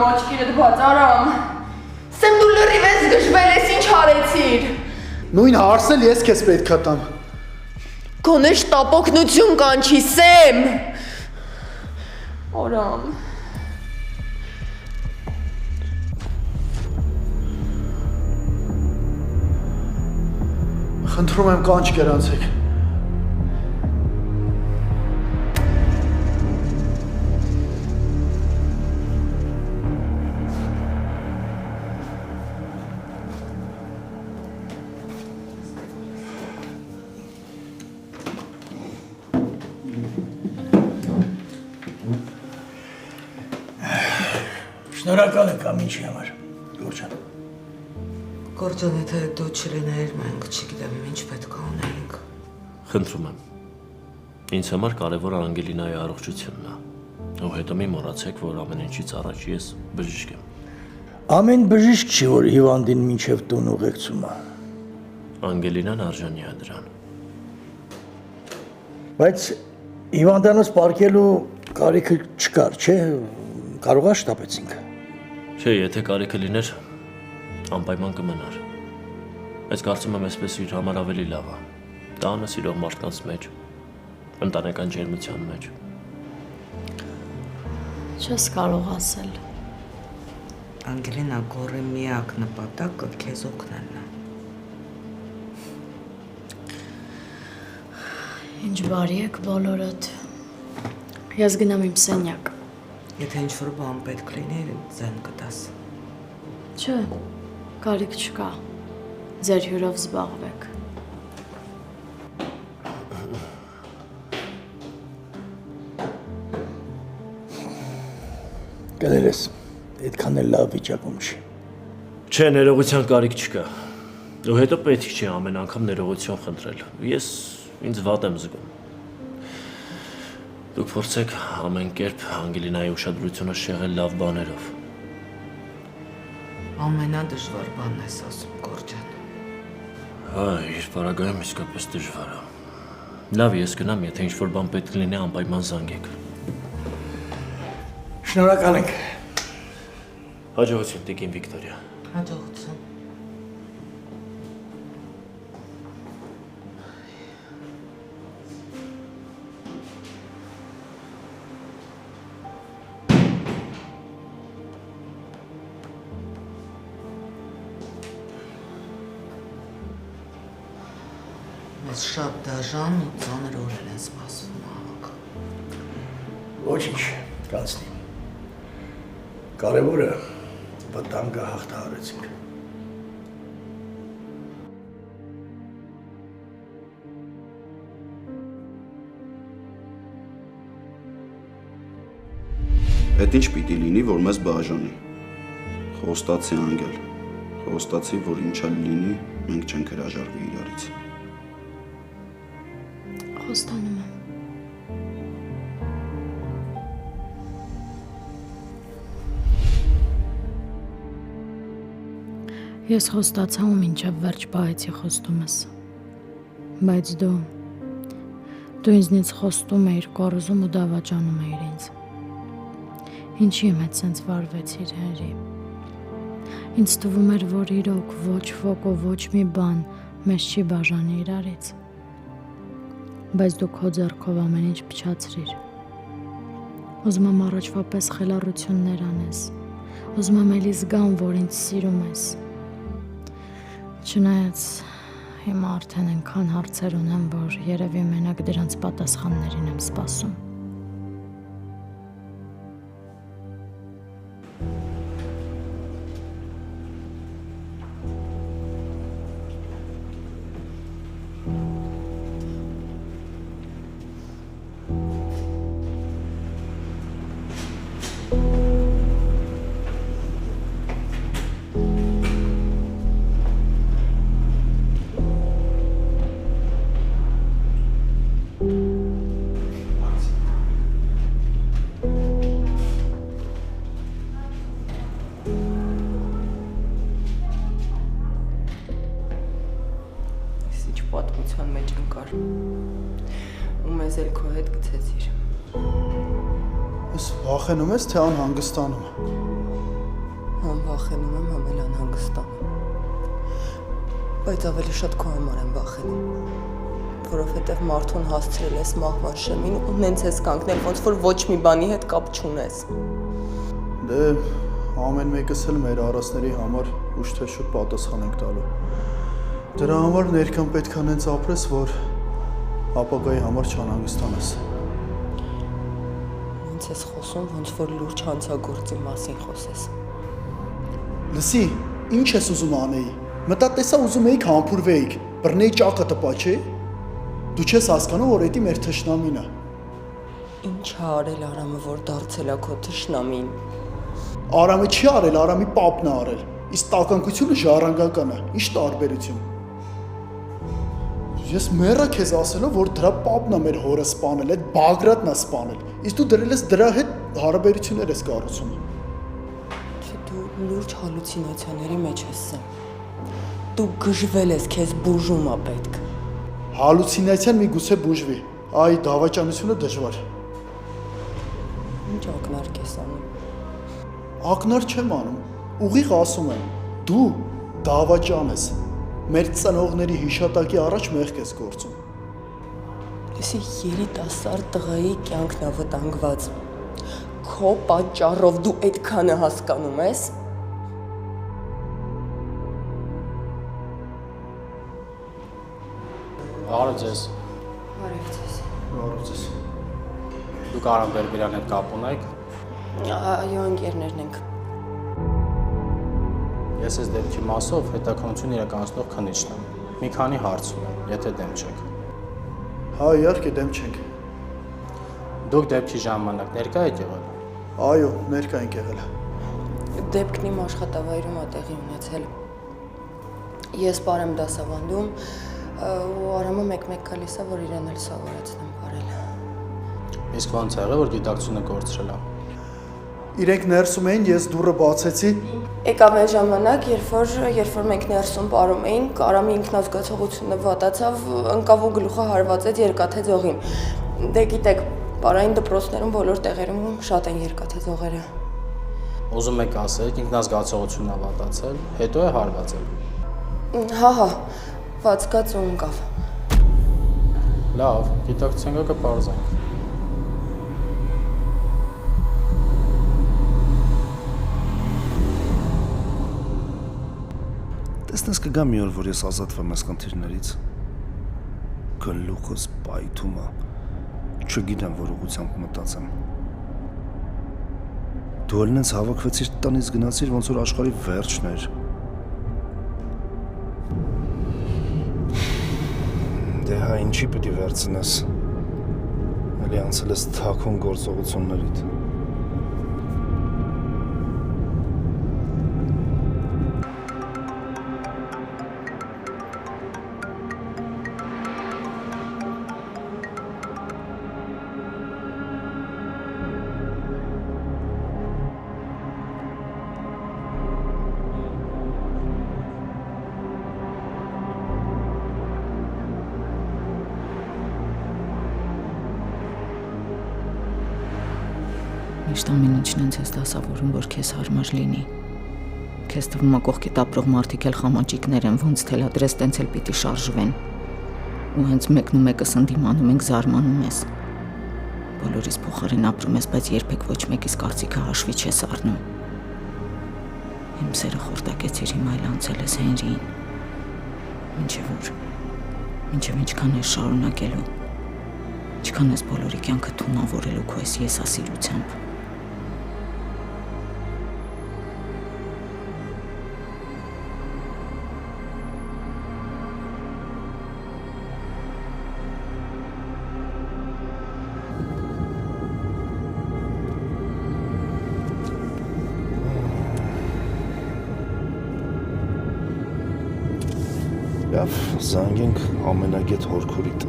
իմ աչքերդ բաց Արամ։ Սեմ դու լրիվ ես գժվել ես ինչ արեցիր։ Նույն հարցն էլ ես քեզ պետք է տամ։ Գոնե շտապօգնություն կանչի Սեմ։ Արամ։ Խնդրում եմ կանչ գրանցեք։ Շնորհակալ եք ամենի համար, Գորջան։ Գորջան, եթե դու չլիներ, մենք չգիտեմ ինչ պետք է անենք։ Խնդրում եմ։ Ինձ համար կարևոր Անգելինայի առողջությունն է։ Ու հետո մի մոռացեք, որ ամեն ինչից առաջ ես բժիշկ եմ։ Ամեն բժիշկ չի, որ հիվանդին մինչև տուն ուղեկցում է։ Անգելինան արժանի է դրան։ Բայց հիվանդանոց պարկելու կարիքը չկար, չէ՞, կարողա շտապեցինք։ Չէ, եթե կարիքը լիներ, անպայման կմնար։ Այս կարծում եմ այսպես իր համար ավելի լավ է։ Տանը սիրող մարդկանց մեջ, ընտանեկան ջերմության մեջ։ Չես կարող ասել։ Անգելինա, գորի միակ նպատակը քեզ օգնելն է։ Ինչ բարի եք բոլորդ։ Ես գնամ իմ սենյակ։ Եթե ինչ-որ բան պետք լինի, ձեն կտաս։ Չէ, կարիք չկա։ Ձեր հյուրով զբաղվեք։ Կներես, այդքան էլ լավ վիճակում չի։ Չէ, ներողության կարիք չկա։ Ու հետո պետք չի ամեն անգամ ներողություն խնդրել։ Ես ինձ վատ եմ զգում։ Դուք փորձեք ամեն կերպ Անգելինայի ուշադրությունը շեղել լավ բաներով։ Ամենադժվար բանն ես ասում, Գորջան։ Հա, իր պարագայում իսկապես դժվար է։ Լավ, ես գնամ, եթե ինչ-որ բան պետք լինի, անպայման զանգեք։ Շնորհակալ ենք։ Հաջողություն, Տիկին Վիկտորիա։ Հաջողություն։ Մեզ շատ դաժան ու ծանր օրեր են սպասվում, աղաք։ Ոչինչ, կանցնի։ Կարևորը վտանգը հաղթահարեցինք։ Այդ ինչ պիտի լինի, որ մեզ բաժանի։ Խոստացի անգել։ Խոստացի, որ ինչա լինի, մենք չենք հրաժարվի իրարից։ Խոստանում եմ։ Ես խոստացա ու մինչև վերջ պահեցի խոստումս։ Բայց դու ինձնից խոստում էիր, կորզում ու դավաճանում էիր ինձ։ Ինչի եմ հետ սենց վարվեցիր, Հենրի։ Ինձ թվում էր, որ իրոք ոչ ոք ու ոչ մի բան մեզ չի բաժանի իրարից։ Բայց դու քո ձեռքով ամեն ինչ փչացրիր։ Ուզում եմ առաջվա պես խելառություններ անես։ Ուզում եմ էլի զգամ, որ ինձ սիրում ես։ Չնայած հիմա արդեն այնքան հարցեր ունեմ, որ երևի մենակ դրանց պատասխաններին եմ սպասում։ Պատմության մեջ ընկար ու մեզ էլ քո հետ գցեցիր։ Ես վախենում ես, թե անհանգստանում։ Համ վախենում եմ, համ էլ անհանգստանում։ Բայց ավելի շատ քո համար եմ վախենում, որովհետև մարդուն հասցրել ես մահվան շեմին ու նենց ես կանգնել, ոնց որ ոչ մի բանի հետ կապ չունես։ Դե ամեն մեկս էլ մեր առածների համար ուշ թե շուտ պատասխան ենք տալու։ Դրա համար ներքան պետք է նենց ապրես, որ ապագայի համար չանհանգստանաս։ Նենց ես խոսում, ոնց որ լուրջ հանցագործի մասին խոսես։ Լսի, ինչ ես ուզում անեի։ Մտա տեսա ուզում էիք համբուրվեիք, բռնեի ճակը տպաչի։ Դու չես հասկանում, որ էդի մեր թշնամին է։ Ինչ է արել Արամը, որ դարձել է քո թշնամին։ Արամը չի արել, Արամի պապն է արել։ Իսկ տականկությունը ժառանգական է։ Ինչ տարբերություն։ Ես մեռա քեզ ասելով, որ դրա պապն է մեր հորը սպանել, այդ Բագրատն է սպանել։ Իսկ դու դրել ես դրա հետ հարաբերություններ ես կառուցում։ Չէ, դու լուրջ հալուցինացիաների մեջ ես սեմ։ Դու գժվել ես, քեզ բուժում է պետք։ Հալուցինացիան միգուցե բուժվի։ Այ դավաճանությունը դժվար։ Ինչ ակնարկ ես անում։ Ակնար չեմ անում։ Ուղիղ ասում եմ, դու դավաճան ես։ Մեր ծնողների հիշատակի առաջ մեղք ես գործում։ Լսի, երիտասարդ տղայի կյանքն է վտանգված։ Քո պատճառով դու այդքանը հասկանում ես։ Բարև ձեզ։ Բարև ձեզ։ Դուք Արամ Բերբերյանի հետ կապ ունեք։ Այո, ընկերներն ենք։ Ես այս դեպքի մասով հետաքննություն իրականացնող քննիչն եմ։ Մի քանի հարց ունեմ, եթե դեմ չեք։ Հա, իհարկե դեմ չենք։ Դուք դեպքի ժամանակ ներկա եք եղել։ Այո, ներկա ենք եղել։ Դեպքն իմ աշխատավայրում է տեղի ունեցել։ Ես պար եմ դասավանդում, ու Արամը մեկ-մեկ գալիս է, որ իրեն էլ սովորեցնեմ բարել։ Իսկ ո՞նց եղել, որ գիտակցությունը կորցրել է։ Իրենք ներսում էին, ես դուռը բացեցի։ Եկավ այն ժամանակ, երբ որ մենք ներսում պարում էինք, Արամի ինքնազգացողությունը վատացավ, ընկավ ու գլուխը հարվածեց երկաթե ձողին։ Դե գիտեք, պարային դպրոցներում բոլոր տեղերում շատ են երկաթե ձողերը։ Ուզում եք ասեք, ինքնազգացողությունն է վատացել, հետո է հարվածել։ Հա, վացկաց ու ընկավ։ Լավ, գիտակցության գա կպարզենք։ Տեսնես կգա մի օր, որ ես ազատվեմ այս խնդիրներից։ Գլուխս պայթում է, չգիտեմ, որ ուղղությամբ մտածեմ։ Դու էլ նենց հավաքվեցիր տնից գնացիր, ոնց որ աշխարհի վերջն էր։ Դե հա, ինչի պիտի վերցնես։ Էլի անցել ես թաքուն գործողություններիդ։ Միշտ ամեն ինչն ինձ ես դասավորում, որ քեզ հարմար լինի։ Քեզ թվում է կողքիդ ապրող մարդիկ էլ խամաճիկներ են, ոնց թելադրես, տենց էլ պիտի շարժվեն։ Ու հենց մեկն ու մեկս ընդդիմանում ենք, զարմանում ես։ Բոլորիս փոխարեն ապրում ես, բայց երբեք ոչ մեկիս կարծիքը հաշվի չես առնում։ Իմ սերը խորտակեցիր, հիմա էլ անցել ես Հենրիին։ Մինչև ինչքան ես շարունակելու, ինչքան ես բոլորի կյանքը թունավորելու քո այս եսասիրությամբ։ Լավ, զանգենք ամենագետ հորքորիտ։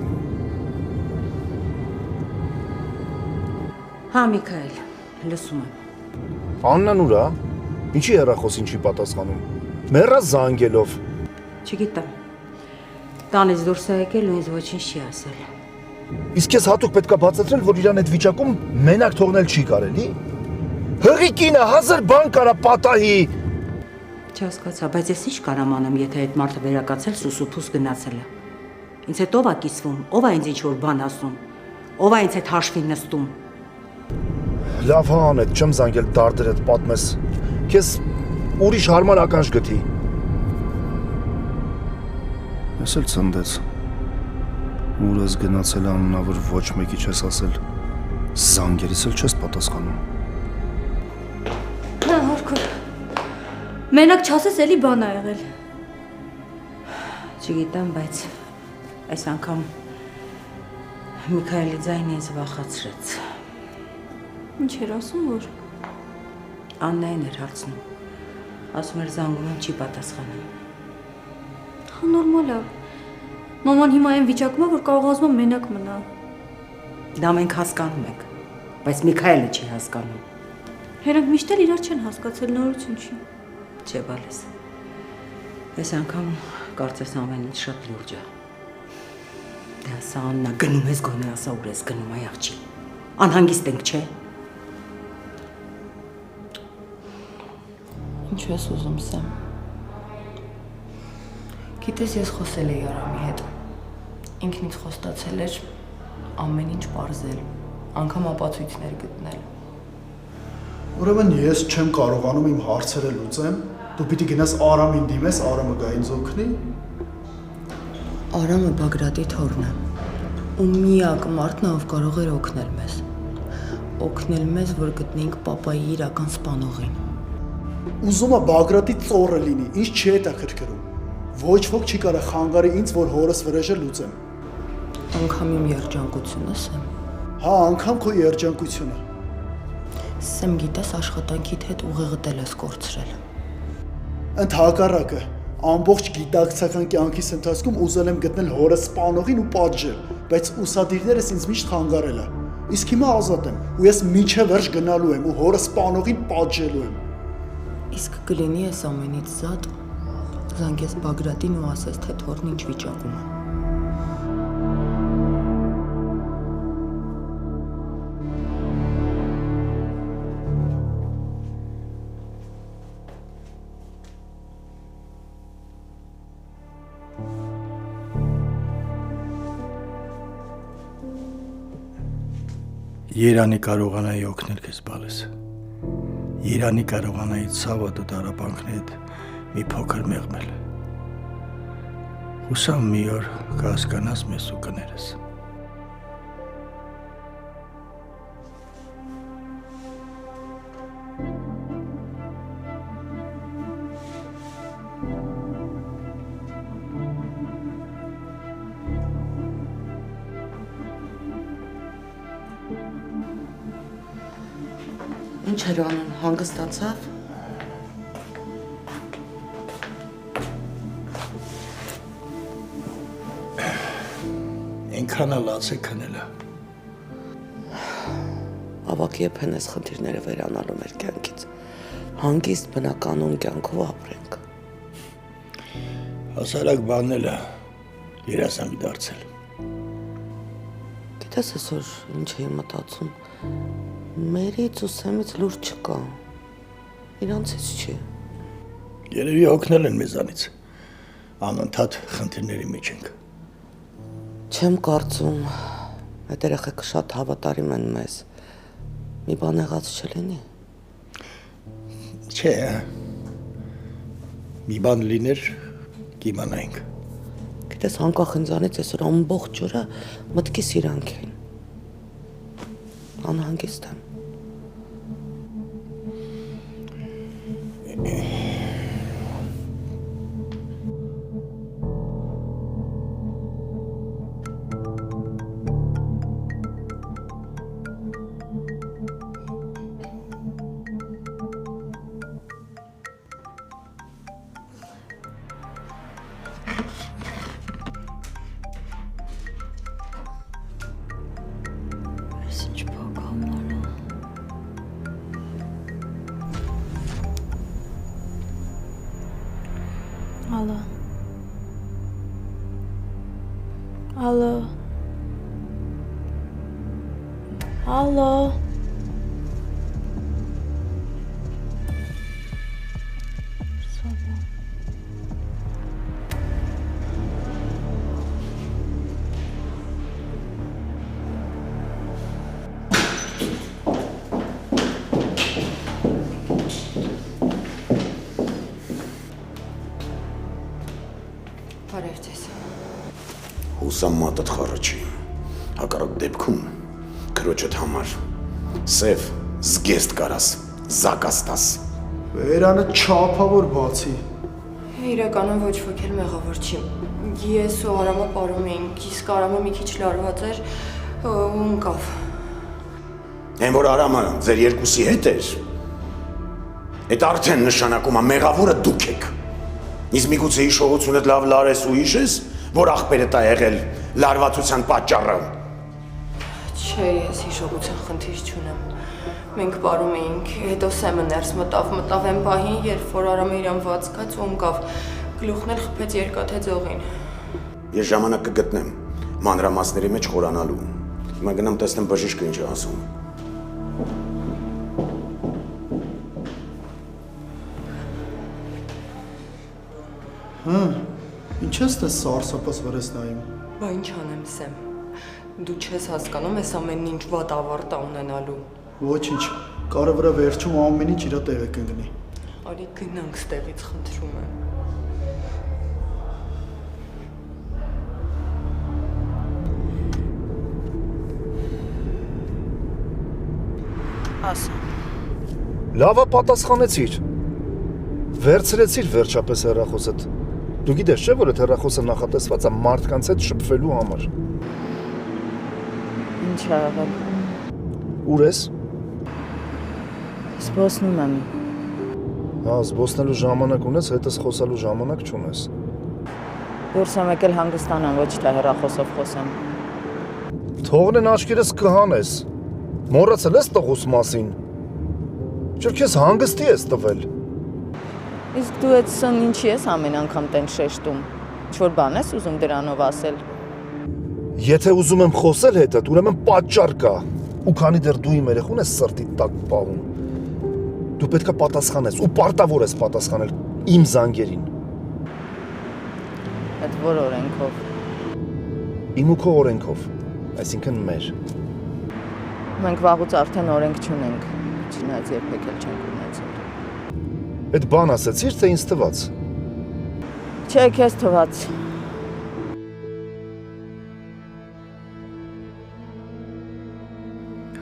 Հա, Միքայել, լսում եմ։ Աննան ուր է։ Ինչի հեռախոս ինչի պատասխանում։ Մեռա զանգելով։ Չգիտեմ։ Տանից դուրս է եկել ու ինձ ոչինչ չի ասել։ Իսկ ես հատուկ պետքա բացատրել, որ իրան այդ վիճակում մենակ թողնել չի կարելի։ Հղի կինը 1000 բան կարա պատահի, Չհասկացա, բայց ես ինչ կարամ անեմ, եթե այդ մարդը վերակացել սուսուփուս գնացել է։ Ինձ հետ ով է կիսվում, ով է ինձ ինչ-որ բան ասում, ով է ինձ հետ հաշվի նստում։ Լավ հա անետ, չեմ զանգել դարդերդ պատմես։ Քեզ ուրիշ հարմար ականջ գտի։ Ես էլ ցնդեց։ Ուրս գնացել անունա, որ ոչ մեկի չես ասել։ Զանգերից էլ չես պատասխանում։ Հա, հորքոր։ Մենակ չասես էլի բան ա եղել։ Չգիտեմ, բայց այս անգամ Միքայելի ձայնը ինձ վախացրեց։ Ինչ էր ասում, որ Աննային էր հարցնում։ Ասում էր զանգում եմ չի պատասխանում։ հա նորմալ է։ Մաման հիմա այն վիճակում է, որ կարող ասում եմ մենակ մնա։ Դա մենք հասկանում ենք, բայց Միքայելը չի հասկանում։ Հերոնք միշտ էլ իրար չեն հասկացել, նորություն չի։ Չէ, բալես։ Այս անգամ կարծես ամեն ինչ շատ լուրջ է։ Դե ասա Աննա, գնում ես գոնե ասա ուր ես գնում այ աղջի։ Անհանգիստ ենք, չէ։ Ինչու ես ուզում Սեմ։ Գիտես, ես խոսել էի Արամի հետ։ Ինքն ինձ խոստացել էր ամեն ինչ պարզել, անգամ ապացույցներ գտնել։ Ուրեմն ես չեմ կարողանում իմ հարցերը լուծեմ, դու պիտի գնաս Արամին դիմես, Արամը գա ինձ օգնի։ Արամը Բագրատի թոռն է, ու միակ մարդն է, ով կարող էր օգնել մեզ։ Օգնել մեզ, որ գտնենք պապայի իրական սպանողին։ Ուզում է Բագրատի ծոռը լինի, ինչ չի հետաքրքրում։ Ոչ ոք չի կարող խանգարի ինձ, որ հորս վրեժը լուծեմ։ Անգամ իմ երջանկությունը, Սեմ։ Հա, անգամ քո երջանկությունը։ Սեմ, գիտես, աշխատանքիդ հետ ուղեղդ ես կորցրել։ Ընդհակառակը, ամբողջ գիտակցական կյանքիս ընթացքում ուզել եմ գտնել հորս սպանողին ու պատժել, բայց ուսադիրներս ինձ միշտ խանգարել է։ Իսկ հիմա ազատ եմ, ու ես մինչև վերջ գնալու եմ ու հորս սպանողին պատժելու եմ։ Իսկ կլինի ես ամենից զատ, զանգես Բագրատին ու ասես, թե թոռն ինչ վիճակում է։ Երանի կարողանայի օգնել քեզ բալես։ Երանի կարողանայի ցավդ ու դարապանքներդ մի փոքր մեղմել։ Հուսամ մի օր կհասկանաս մեզ ու կներես։ Ինչ էր անում, հանգստացավ։ Այնքան լաց է քնելը։ Ավակ եփեն այս խնդիրները վերանալու մեր կյանքից։ Հանգիստ բնականon կյանքով ապրենք։ Հասարակ բանն է երազանք դարձել։ Գիտես այսօր ինչ էի մտածում։ Մերից ու Սեմից լուր չկա։ Իրանցից չի։ Երևի օգնել են մեզանից։ Անընդհատ խնդիրների մեջ ենք։ Չեմ կարծում, այդ երեխեքը շատ հավատարիմ են մեզ։ Մի բան եղած չլինի։ Չէ։ Մի բան լիներ, կիմանայինք։ Գիտես, անկախ ինձանից այսօր ամբողջ օրը մտքիս իրանք էին։ Անհանգիստ եմ։ Ալո։ Ալո։ Ալո։ Սովա։ Բարև ձեզ։ Հուսամ մատդ խառաչի։ Հակառակ դեպքում քրոջդ համար սև զգեստ կարաս, զակաստաս։ Վերանը չափավոր բացի։ Իրականում ոչ ոք էլ մեղավոր չի։ Ես ու Արամը պարում էինք, իսկ Արամը մի քիչ լարված էր ու ընկավ։ Այն որ Արամը ձեր երկուսի հետ էր, այդ արդեն նշանակում է մեղավորը դուք եք։ Իսկ միգուցե հիշողությունդ լավ լարես ու հիշես, որ աղբերդ է եղել լարվածության պատճառը։ Չէ, ես հիշողության խնդիր չունեմ։ Մենք պարում էինք, հետո Սեմը ներս մտավ այն պահին, երբ որ Արամը իրան վացկաց ու ընկավ, գլուխն էլ խփեց երկաթե ձողին։ Ես ժամանակ կգտնեմ մանրամասների մեջ խորանալու։ Հիմա գնամ տեսնեմ բժիշկը ինչ է ասում։ Ինչ ես տես սարսափս վրես նայում։ Բա ինչ անեմ, Սեմ։ Դու չես հասկանում ես ամեն ինչ վատ ավարտ ունենալու։ Ոչինչ, կարևորը վերջում ամեն ինչ իր տեղը կընկնի։ Արի գնանք ստեղից, խնդրում եմ։ Ասա։ Լավա պատասխանեցիր։ Վերցրեցիր վերջապես հեռախոսդ։ Դու գիտես չէ՞ որ այդ հեռախոսը նախատեսված է մարդկանց հետ շփվելու համար։ Ինչ ա եղել։ Ուր ես։ Զբոսնում եմ։ Հա, զբոսնելու ժամանակ ունես, հետս խոսալու ժամանակ չունես։ Դուրս եմ եկել հանգստանամ, ոչ թե հեռախոսով խոսեմ։ Թողնեն աչքերս կհանես։ Մոռացել ես տղուս մասին։ Չէ՞ քեզ հանգստի ես տվել։ Իսկ դու այդ սն ինչի ես ամեն անգամ տեն շեշտում։ Ինչ-որ բան ես ուզում դրանով ասել։ Եթե ուզում եմ խոսել հետդ, ուրեմն պատճառ կա։ Ու քանի դեռ դու իմ երեխուն ես սրտիդ տակ պահում, դու պետք է պատասխանես ու պարտավոր ես պատասխանել իմ զանգերին։ Այդ որ օրենքով։ Իմ ու քո օրենքով, այսինքն մեր։ Մենք վաղուց արդեն օրենք չունենք, չնայած երբեք էլ չենք ունեցել։ Այդ բան ասացիր, թե ինձ թված։ Չէ, քեզ թված։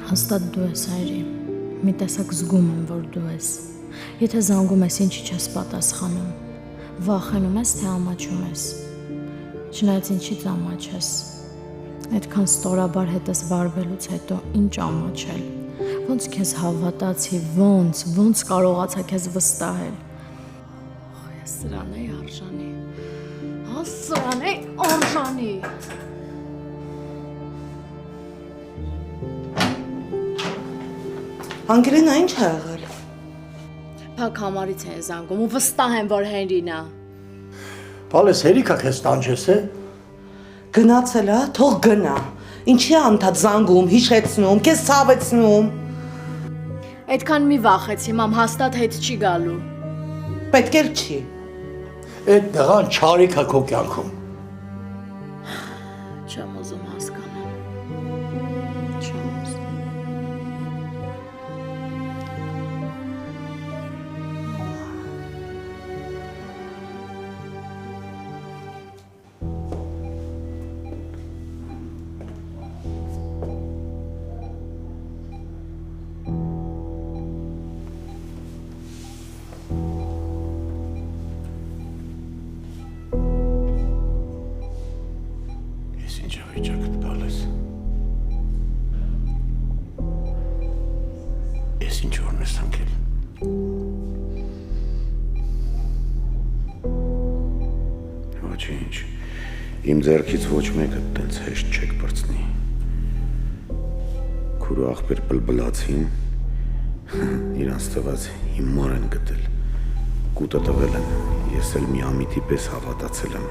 Հաստատ դու ես, հայրի։ Մի տեսակ զգում եմ, որ դու ես։ Եթե զանգում ես, ինչի չես պատասխանում։ Վախենում ես, թե ամաչում ես։ Չնայած ինչից ամաչես։ Այդքան ստորաբար հետս վարվելուց հետո ինչ ամաչել։ Ոնց քեզ հավատացի, ոնց կարողացա քեզ վստահել։ Ես սրան էի արժանի։ Հա, սրան էի արժանի։ Անգրենա ինչ ա եղել։ Փակ համարից են զանգում ու վստահ եմ, որ Հենրին է։ Բալես հերիքա քեզ տանջես է։ Գնացել է, թող գնա։ Ինչի է անդադ զանգում, հիշեցնում, քեզ ցավեցնում։ Այդքան մի վախեցի, մամ, հաստատ հետ չի գալու։ Պետք էլ չի։ Այդ դղան չարիք է քո կյանքում։ Չեմ ուզում հասկանալ։ Չեմ ուզում։ Իմ ձեռքից ոչ մեկը տենց հեշտ չեք բրցնի։ Քուրու աղբեր բլբլացին, իրանց թված հիմար են գտել, կուտը տվել են, ես էլ մի ամիտի պես հավատացել եմ։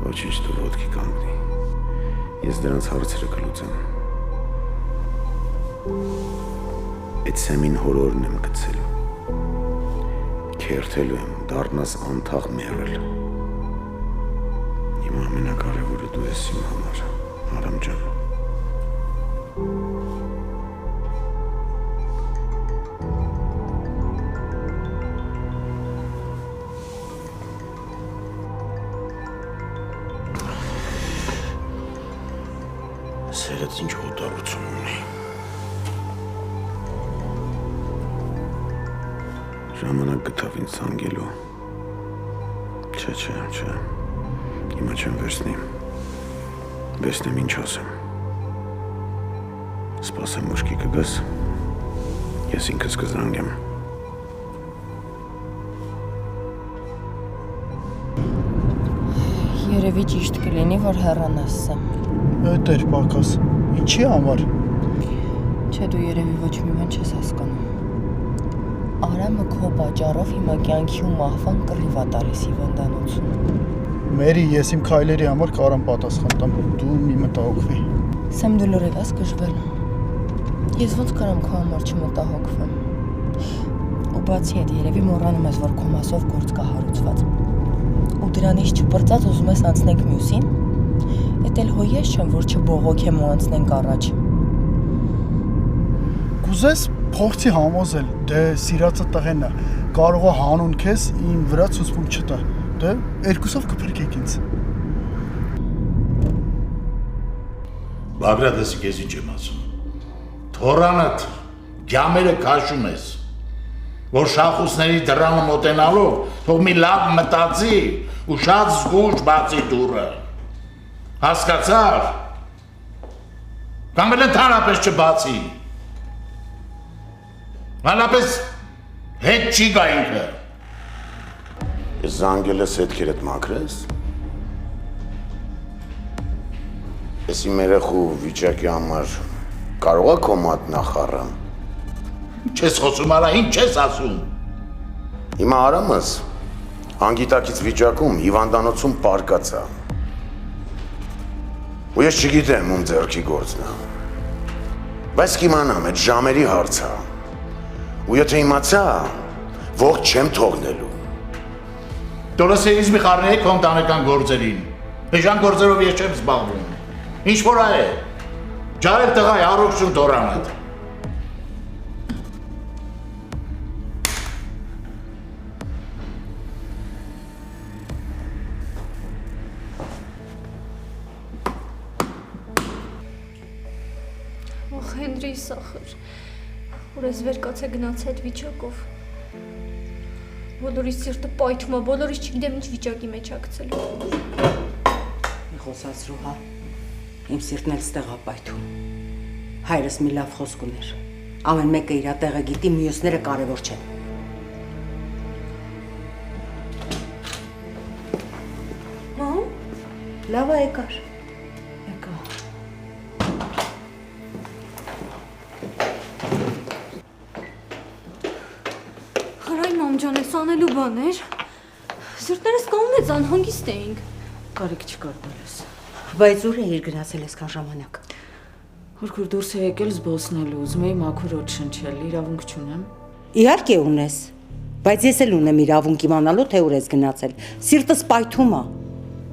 Ոչինչ դու ոտքի կանգնի, ես դրանց հարցերը կլուծեմ։ Այդ սեմին հորորն եմ գցել, քերթելու եմ, դառնաս անթաղ մեռել։ Հիմա ամենակարևորը դու ես իմ համար, Արամ ջան։ այլեց ինչ հոտառություն ունի։ Ժամանակ գտավ ինձ զանգելու։ Չէ։ Հիմա չեմ վերցնի։ Վերցնեմ ինչ ասեմ։ Սպասեմ ուշքի կգաս։ Ես ինքս կզանգեմ։ Երևի ճիշտ կլինի, որ հեռանաս սա։ Էդ էր պակաս։ Ինչի համար։ Չէ, դու երևի ոչ մի բան չես հասկանում։ Արամը քո պատճառով հիմա կյանքի ու մահվան կռիվ ա տալիս հիվանդանոցում։ Մերի, ես իմ քայլերի համար կարամ պատասխան տամ։ Դու մի մտահոգվի։ Սեմ դու լրիվ ես գժվել։ Ես ոնց կարամ քո համար չմտահոգվեմ։ Ու բացի այդ երևի մոռանում ես, որ քո մասով գործ կա հարուցված։ Ու դրանից չպրծած ուզում ես անցնենք մյուսին։ Էդ էլ հո ես չեմ, որ չբողոքեմ ու անցնենք առաջ։ Կուզես փորձի համոզել, դե սիրածը տղենն է, կարող է հանուն քեզ իմ վրա ցուցմունք չտա, դե երկուսով կփրկեք ինձ։ Բագրատ, ես քեզ ինչ եմ ասում։ Թորանդ գամերը քաշում ես, որ շախուսների դրանը մոտենալով թող մի լավ մտածի ու շատ զգուշ բացի դուռը։ Հասկացար։ Կամ էլ ընդհանրապես չբացի։ Մանրապես հետ չի գա ինքը։ Ես զանգել ես հետքերդ մաքրես։ Ես իմ երեխու վիճակի համար կարող է քո մատնախառեմ։ Չես խոսում արա, ինչ չես ասում։ Հիմա Արամս հանգիտակից վիճակում հիվանդանոցում պարկած է։ Ու ես չգիտեմ ում ձեռքի գործն է։ Բայց կիմանամ, այդ ժամերի հարց է։ Ու եթե իմացա, ողջ չեմ թողնելու։ Դորսեից մի խառնեի քո ընտանեկան գործերին։ Էժան գործերով ես չեմ զբաղվում։ Ինչ որ է։ Ջարել տղա է առողջուն Թորանդ։ Ախ, Հենրի սախր, որ ես վեր կաց է գնաց այդ վիճակով։ Բոլորիս սիրտը պայթում է, բոլորիս չգիտեմ ինչ վիճակի մեջ ակցելու։ Մի խոսացրու, հա, իմ սիրտն էլ ստեղ ա պայթում։ Հայրս մի լավ խոսք ուներ, ամեն մեկը իր տեղը գիտի, մյուսները կարևոր չեն։ Մամ, լավ ա եկար։ Եկա։ Խրայ մամ ջան, ես անելու բաներ։ Սիրտներս կողմից անհանգիստ էինք։ Կարիք չկար բալես։ Բայց ուր էիր գնացել այսքան ժամանակ։ Որ դուրս է եկել զբոսնելու, ուզում էի մաքուր օդ շնչել, իրավունք չունեմ։ Իհարկե ունես, բայց ես էլ ունեմ իրավունք իմանալու, թե ուր ես գնացել։ Սիրտս պայթում ա։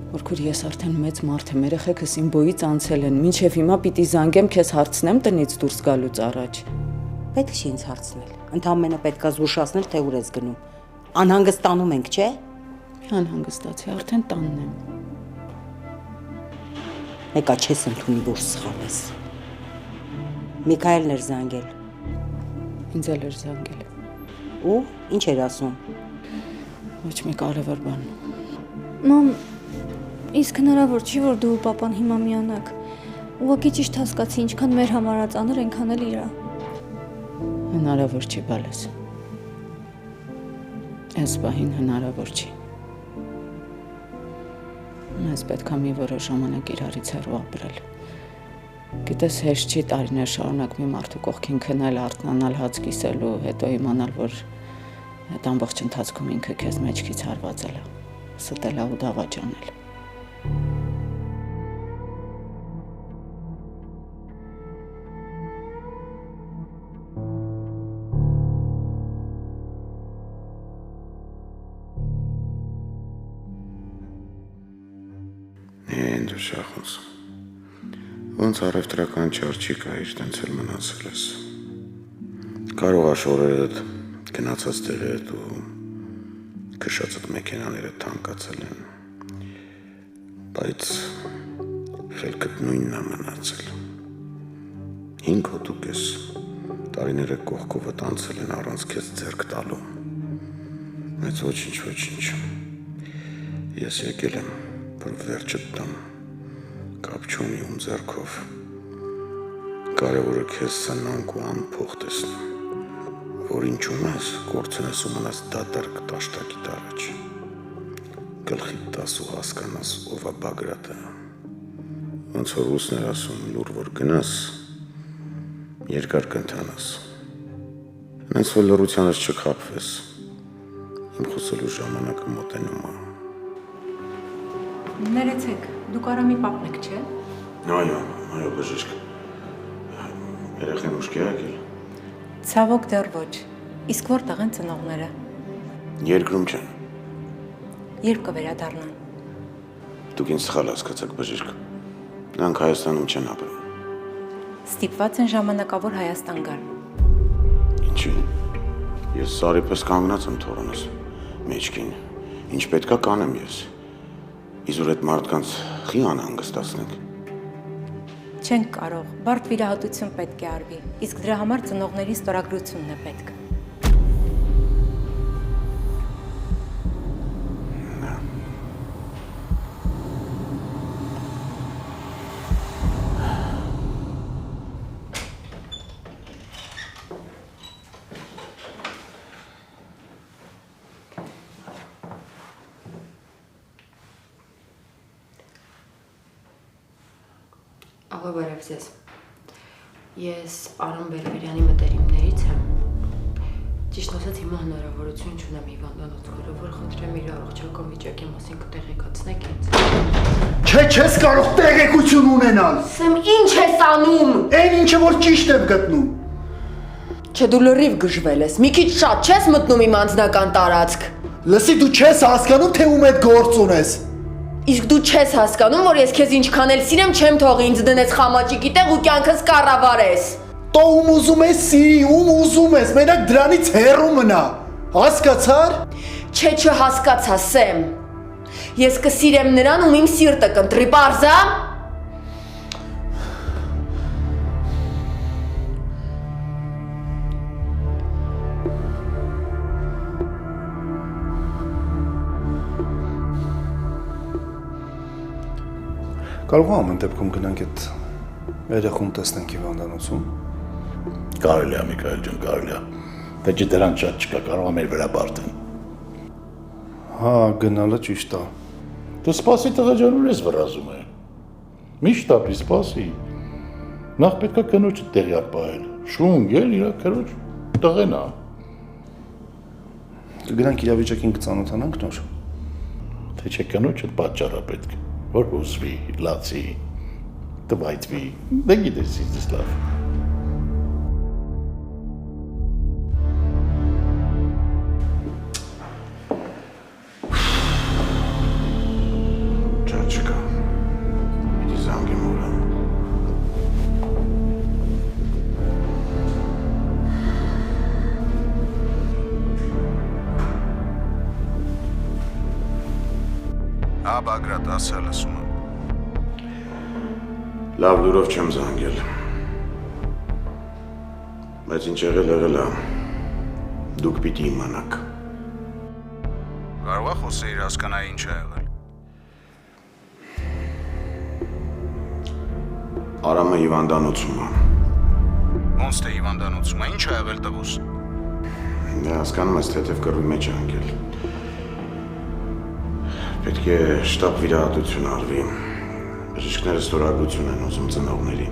Որ ես արդեն մեծ մարդ եմ, երեխեքս իմ բոյից անցել են, մինչև հիմա պիտի զանգեմ քեզ հարցնեմ տնից դուրս գալուց առաջ։ Պետք չի ինձ հարցնել։ Ընդամենը պետք է զգուշացնել, թե ուր ես գնում։ Անհանգստանում ենք, չէ՞։ Անհանգստացի, արդեն տանն եմ։ Մեկա չես ընդունի, որ սխալ ես։ Միքայելն էր զանգել։ Ինձ էլ էր զանգել։ Ու ինչ էր ասում։ Ոչ մի կարևոր բան։ Մամ, իսկ հնարավոր չի, որ դու ու պապան հիմա միանաք։ Ուղղակի ճիշտ հասկացի, ինչքան մեր համար ծանր, այնքան էլ իրա։ Հնարավոր չի, բալես։ Այս պահին հնարավոր չի։ Մեզ պետք է մի որոշ ժամանակ իրարից հեռու ապրել։ Գիտես, հեշտ չի տարիներ շարունակ մի մարդու կողքին քնել, արթնանալ, հաց կիսելու, հետո իմանալ, որ այդ ամբողջ ընթացքում ինքը քեզ մեջքից հարվածել է, ստել է ու դավաճանել։ Դու շախոս։ Ոնց առևտրական չարչիկ այր տենց էլ մնացել ես։ Կարող է շորերդ գնացած տեղերդ ու քշածդ մեքենաները թանկացել են, բայց խելքդ նույնն է մնացել։ 5 հոդուկ ես տարիները կողքովդ անցել են առանց քեզ ձեռք տալու։ Բայց ոչինչ։ Ես եկել եմ, որ վերջը տամ, կապ չունի ում ձեռքով։ Կարևորը քեզ սնանք ու անփող տեսնում, որ ինչ ունես, կորցնես ու մնաս դատարկ տաշտակիտ առաջ։ Գլխիդ տաս ու հասկանաս ով է Բագրատը։ Ոնց որ ռուսներ ասում, լուր որ գնաս, երկար կընթանաս։ Հենց որ լռությանս չխաբվես, իմ խոսելու ժամանակը մոտենում է։ Ներեցեք, դուք Արամի պապն եք, չէ՞։ Այո, բժիշկ։ Երեխեն ուշքի եկել։ Ցավոք դեռ ոչ։ Իսկ որտեղ են ծնողները։ Երկրում չեն։ Երբ կվերադառնան։ Դուք ինձ սխալ հասկացաք, բժիշկ։ Նրանք Հայաստանում չեն ապրում։ Ստիպված են ժամանակավոր Հայաստան գալ։ Ինչի՞։ Ես սարի պես կանգնած եմ թորոնս մեջքին։ Ինչ պետքա կանեմ ես։ Իզուր այդ մարդկանց խի անհանգստացնենք։ Չենք կարող, բարդ վիրահատություն պետք է արվի, իսկ դրա համար ծնողների ստորագրությունն է պետք։ Աղա բարև ձեզ։ Ես Արամ Բերբերյանի մտերիմներից եմ։ Ճիշտ ասած հիմա հնարավորություն չունեմ հիվանդանոց գալու, որ խնդրեմ իր առողջական վիճակի մասին կտեղեկացնեք ինձ։ Չէ, չես կարող տեղեկություն ունենալ։ Սեմ ինչ ես անում։ Այն ինչը որ ճիշտ եմ գտնում։ Չէ, դու լրիվ գժվել ես։ Մի քիչ շատ չես մտնում իմ անձնական տարածք։ Լսի, դու չես հասկանում, թե ում հետ գործ ունես։ Իսկ դու չես հասկանում, որ ես քեզ ինչքան էլ սիրեմ, չեմ թողի ինձ դնես խամաճիկի տեղ ու կյանքս կառավարես։ Տո ում ուզում ես սիրի, ում ուզում ես, մենակ դրանից հեռու մնա։ Հասկացար։ Չէ, չհասկացա, Սեմ։ Ես կսիրեմ նրան, ում իմ սիրտը կընտրի, պարզ է։ Կարող ամեն դեպքում գնանք այդ երեխուն տեսնենք հիվանդանոցում։ Կարելի է, Միքայել ջան, կարելի է։ Թե չէ դրան շատ չկա, կարող է մեր վրա բարդեն։ Հա, գնալը ճիշտ է։ Դու սպասի տղա ջան, ուր ես վրազում է։ Միշտ ապի սպասի։ Նախ պետք է կնոջը տեղյակ պահել։ Շունգ էլ իր կնոջ տղեն է։ Կգնանք իրավիճակին կծանոթանանք նոր։ Թե չէ կնոջը պատճառը պետք է։ Որ ուզվի, լացի, տվայտվի, դե գիտես ինձ լավ։ Չկա, իդի զանգեմ ուրա։ Բագրատ, ասա լսում եմ։ Լավ լուրով չեմ զանգել։ Բայց ինչ եղել է, դուք պիտի իմանաք։ Կարող է խոսեիր հասկանայի ինչ է եղել։ Արամը հիվանդանոցում է։ Ոնց թե հիվանդանոցում է, ինչ է եղել տղուս։ Դե հասկանում ես թեթև կռվի մեջ է ընկել։ Պետք է շտապ վիրահատություն արվի։ Բժիշկները ստորագրություն են ուզում ծնողների։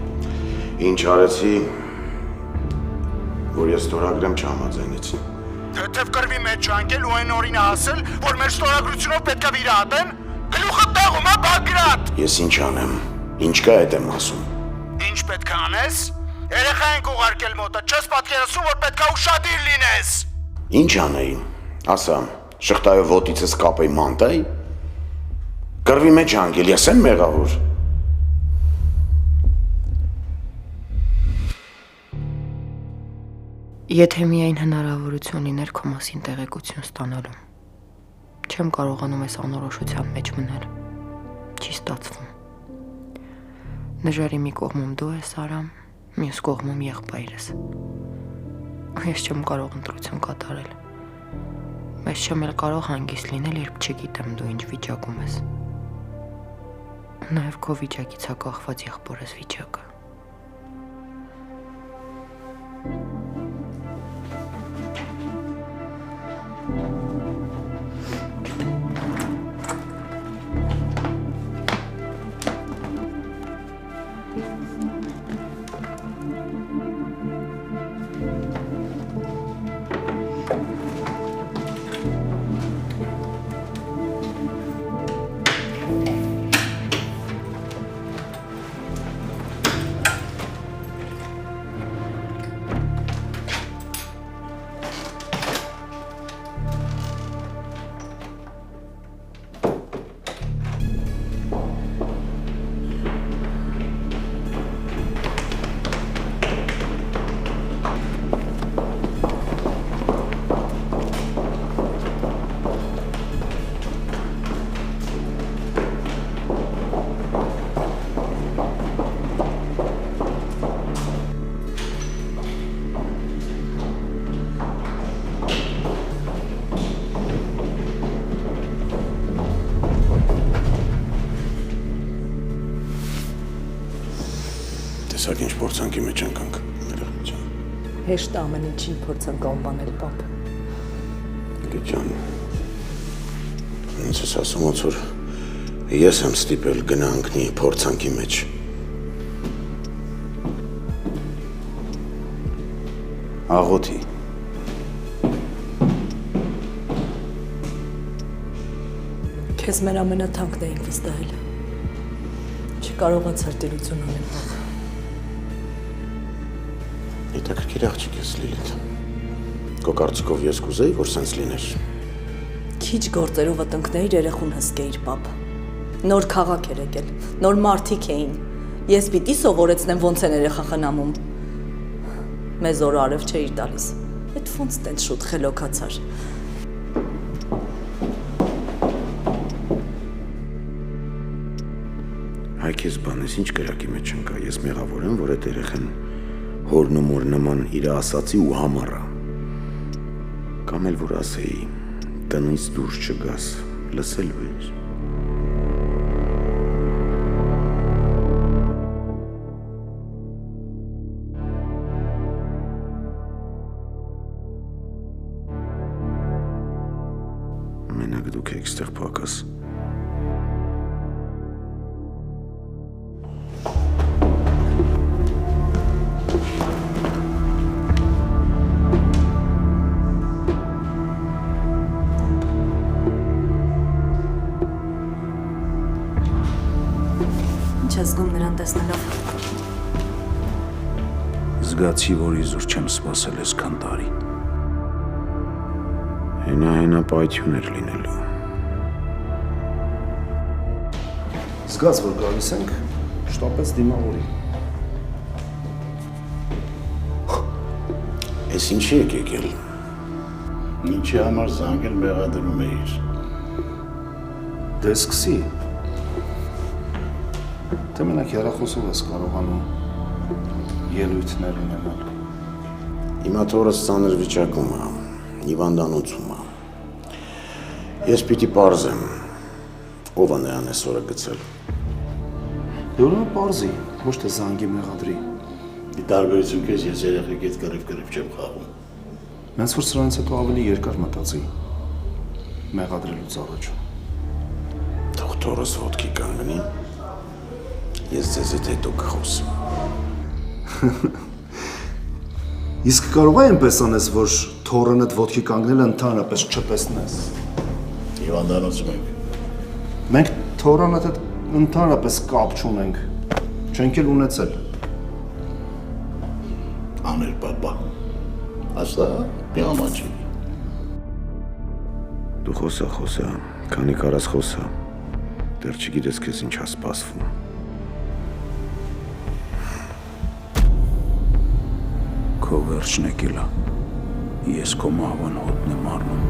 Ինչ արեցի, որ ես ստորագրեմ չհամաձայնեցի։ Թեթև կռվի մեջ անկել ու այն օրինը ասել, որ մեր ստորագրությունով պետք է վիրահատեն։ Գլուխը տեղում է Բագրատ։ Ես ինչ անեմ։ Ինչ կա այդ եմ ասում։ Ինչ պետք է անես։ Երեխա ենք ուղարկել մոտը, չես պատկերացնում, որ պետք է ուշադիր լինես։ Ինչ անեի։ Ասա, շղթայով ոտիցս կապեի մանտայի։ Կռվի մեջ անգել, ես եմ մեղավոր։ Եթե միայն հնարավորություն լիներ քո մասին տեղեկություն ստանալու։ Չեմ կարողանում այս անորոշության մեջ մնել։ Չի ստացվում։ Նժարի մի կողմում դու ես Արամ, Մյուս կողմում եղբայրս։ Ես չեմ կարող ընտրություն կատարել։ Բայց չեմ էլ կարող հանգիստ լինել, երբ չգիտեմ դու ինչ վիճակում ես։ Նաև քո վիճակից է կախված եղբորս վիճակը։ Տեսակ ինչ փորձանքի մեջ ենք ներողություն։ Հեշտ է ամեն ինչին փորձանք անվանել, պապ։ Գիջան։ Ինձ ես ասում ոնց որ ես եմ ստիպել գնանքնի փորձանքի մեջ։ Աղոթի։ Քեզ մեր ամենաթանկն էինք վստահել։ Չկարողացար տիրություն անել, պապ։ Հետաքրքիր աղջիկ ես, Լիլիթ։ Քո կարծիքով ես կուզեի, որ սենց լիներ։ Քիչ գործերով տնկներ երեխուն հսկեիր, պապ։ Նոր քաղաք էր եկել, նոր մարդիկ էին։ Ես պիտի սովորեցնեմ ոնց են երեխա խնամում։ Մեզ օրը արև չէիր տալիս։ Այդ ոնց տենց շուտ խելոքացար։ Հայ քեզ բանես ինչ կրակի մեջ ընկա, ես մեղավոր եմ, որ այդ երեխան հորն ու մոր նման իր ասացի ու համառա։ Կամ էլ որ ասեի, տնից դուրս չգաս, լսելու ես։ Մենակ դուք եք ստեղ փակաս։ Զգում նրան տեսնելով։ Զգացի, որ իզուր չեմ սպասել այսքան տարի։ Հենա պայթյուն էր լինելու։ Զգաց, որ գալիս ենք, շտապեց դիմավորի։ Ես ինչի եք եկել։ Ինչի համար զանգել մեղադրում էիր։ Դե սկսի։ Թե մենակ հեռախոսով ես կարողանում ելույթներ ունենալ։ Հիմա թորս ծանր վիճակում է, հիվանդանոցում է։ Ես պիտի պարզեմ, ով է նրան այսօրը գցել։ Դե ուրեմն պարզի, ոչ թե զանգի մեղադրի։ Ի տարբերություն քեզ ես երեխեք հետ կռիվ չեմ խաղում։ Մենց որ սրանից հետո ավելի երկար մտածի մեղադրելուց առաջ։ Թող թորս ոտքի կանգնի։ Ես ձեզ հետ հետո կխոսեմ։ Իսկ կարող է այնպես անես, որ թորնդ ոտքի կանգնելը ընդհանրապես չտեսնես։ Հիվանդանոցում ենք։ Մենք թորնդ հետ ընդհանրապես կապ չունենք։ Չենք էլ ունեցել։ Աներ պապա։ Ասա, մի ամաչի։ Դու խոսա, քանի կարաս խոսա։ Դեռ չգիտես քեզ ինչ է սպասվում։ Քո վերջն եկել է։ Ես քո մահվան հոտն եմ առնում։